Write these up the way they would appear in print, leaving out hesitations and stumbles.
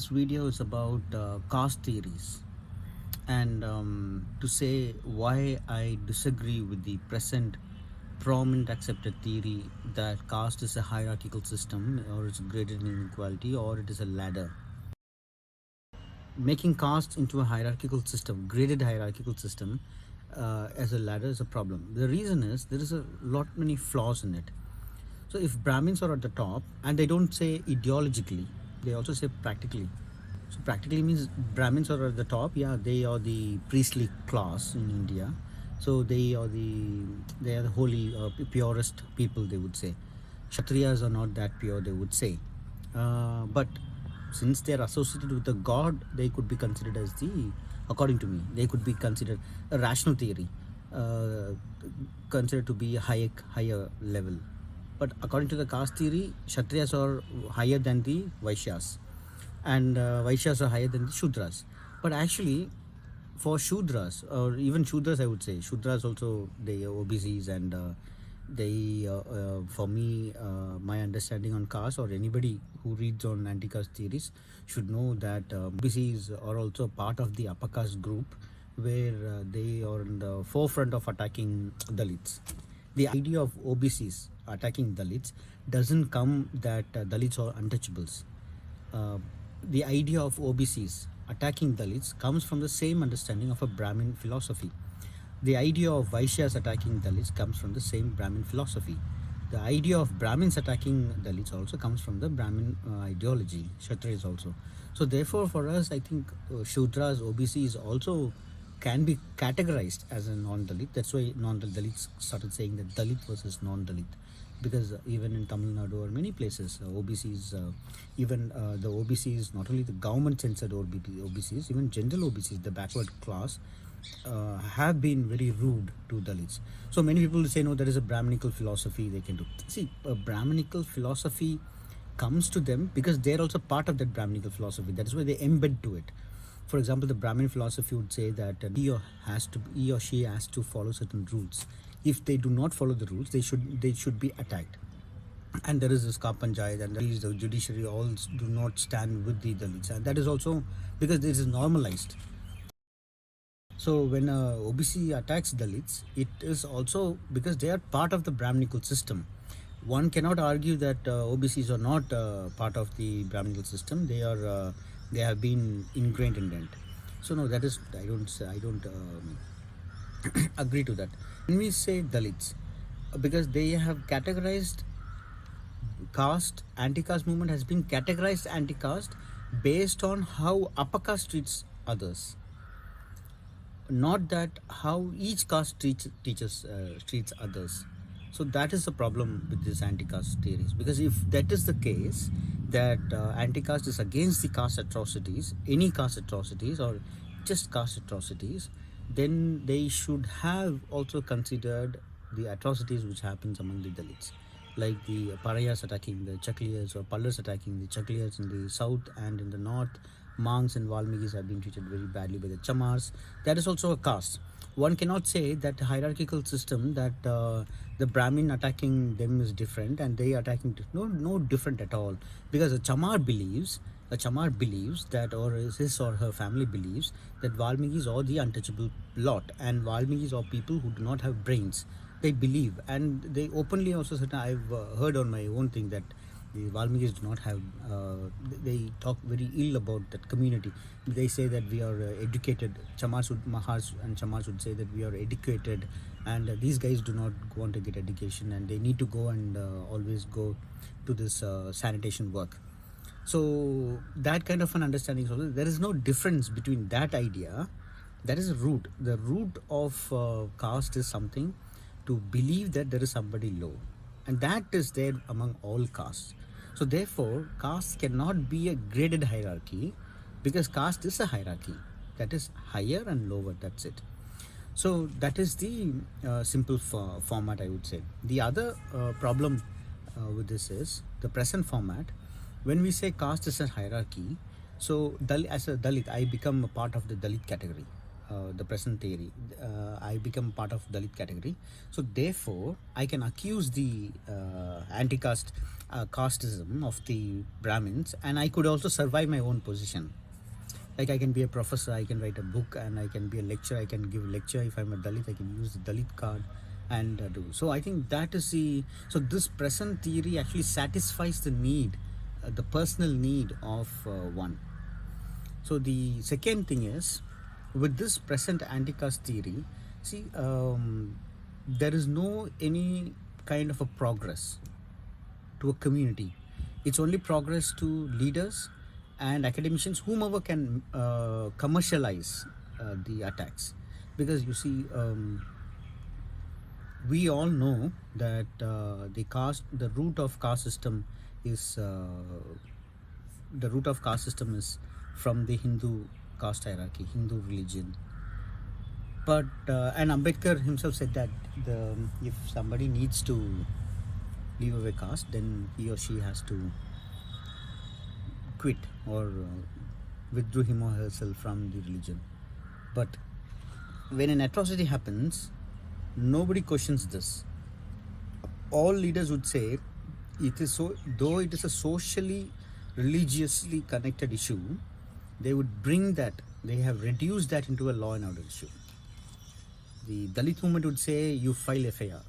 this video is about caste theories and to say why I disagree with the present prominent accepted theory that caste is a hierarchical system or it's graded inequality or it is a ladder. Making caste into a hierarchical system, graded hierarchical system as a ladder is a problem. The reason is there is a lot many flaws in it. So if Brahmins are at the top, and they don't say ideologically, they also say practically. So practically means Brahmins are at the top. Yeah, they are the priestly class in India. So they are the holy, purest people. They would say. Kshatriyas are not that pure. They would say, but since they are associated with the god, they could be considered as according to me, they could be considered a rational theory, considered to be a higher level. But according to the caste theory, Kshatriyas are higher than the Vaishyas, and Vaishyas are higher than the Shudras. But actually, for Shudras, or even Shudras, I would say, Shudras also, they are OBCs, and for me, my understanding on caste, or anybody who reads on anti-caste theories should know that OBCs are also part of the upper caste group, where they are in the forefront of attacking Dalits. The idea of OBCs attacking Dalits doesn't come that Dalits are untouchables. The idea of OBCs attacking Dalits comes from the same understanding of a Brahmin philosophy. The idea of Vaishyas attacking Dalits comes from the same Brahmin philosophy. The idea of Brahmins attacking Dalits also comes from the Brahmin ideology, Kshatriyas also. So therefore for us, I think Shudras, OBCs also can be categorized as a non-Dalit. That's why non-Dalits started saying that Dalit versus non-Dalit, because even in Tamil Nadu or many places, OBCs, even the OBCs, not only the government censored OBCs, even general OBCs, the backward class, have been very rude to Dalits. So many people say, no, there is a Brahminical philosophy they can do. See, a Brahminical philosophy comes to them because they're also part of that Brahminical philosophy. That is why they embed to it. For example, the Brahmin philosophy would say that he or she has to follow certain rules. If they do not follow the rules, they should be attacked. And there is this Ka Panchayat, and the judiciary all do not stand with the Dalits, and that is also because this is normalized. So when OBC attacks Dalits, it is also because they are part of the Brahminical system. One cannot argue that OBCs are not part of the Brahminical system. They have been ingrained in it. So no, that is I don't agree to that. When we say Dalits, because they have categorized caste, anti-caste movement has been categorized anti-caste based on how upper caste treats others, not that how each caste treats others. So that is the problem with these anti-caste theories, because if that is the case, that anti-caste is against the caste atrocities, any caste atrocities or just caste atrocities, then they should have also considered the atrocities which happens among the Dalits, like the Parayas attacking the Chakliyas or Pallas attacking the Chakliyas in the south and in the north. Monks and Valmikis have been treated very badly by the Chamars. That is also a caste. One cannot say that hierarchical system, that the Brahmin attacking them is different and they attacking no different at all, because a Chamar believes that, or his or her family believes that Valmikis are the untouchable lot, and Valmikis are people who do not have brains. They believe, and they openly also said, I've heard on my own thing that the Valmikis do not have, they talk very ill about that community. They say that we are educated. Mahars and Chamars would say that we are educated, and these guys do not want to get education, and they need to go and always go to this sanitation work. So that kind of an understanding, so there is no difference between that idea. That is root. The root of caste is something to believe that there is somebody low, and that is there among all castes. So therefore, caste cannot be a graded hierarchy, because caste is a hierarchy, that is higher and lower, that's it. So that is the simple format, I would say. The other problem with this is the present format. When we say caste is a hierarchy, so as a Dalit, I become a part of the Dalit category. the present theory. I become part of Dalit category, so therefore I can accuse the anti-caste casteism of the Brahmins, and I could also survive my own position. Like I can be a professor, I can write a book, and I can be a lecturer. I can give a lecture. If I'm a Dalit, I can use the Dalit card and do. So I think that is the, so this present theory actually satisfies the need, the personal need of one. So the second thing is, with this present anti-caste theory, see, there is no any kind of a progress to a community. It's only progress to leaders and academicians, whomever can commercialize the attacks. Because you see, we all know that the root of caste system is from the Hindu caste hierarchy, Hindu religion. But and Ambedkar himself said that if somebody needs to leave away caste, then he or she has to quit or withdraw him or herself from the religion. But when an atrocity happens, nobody questions this. All leaders would say, it is so, though it is a socially, religiously connected issue, they would bring that, they have reduced that into a law and order issue. The Dalit movement would say, you file FIR.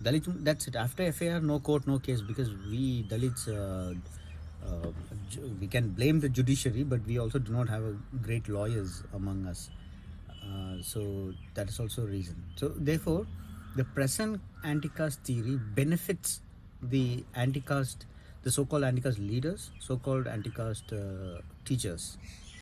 That's it. After FIR, no court, no case, because we Dalits, we can blame the judiciary, but we also do not have great lawyers among us. So that is also a reason. So therefore, the present anti-caste theory benefits the anti-caste, the so-called anti-caste leaders, so-called anti-caste teachers.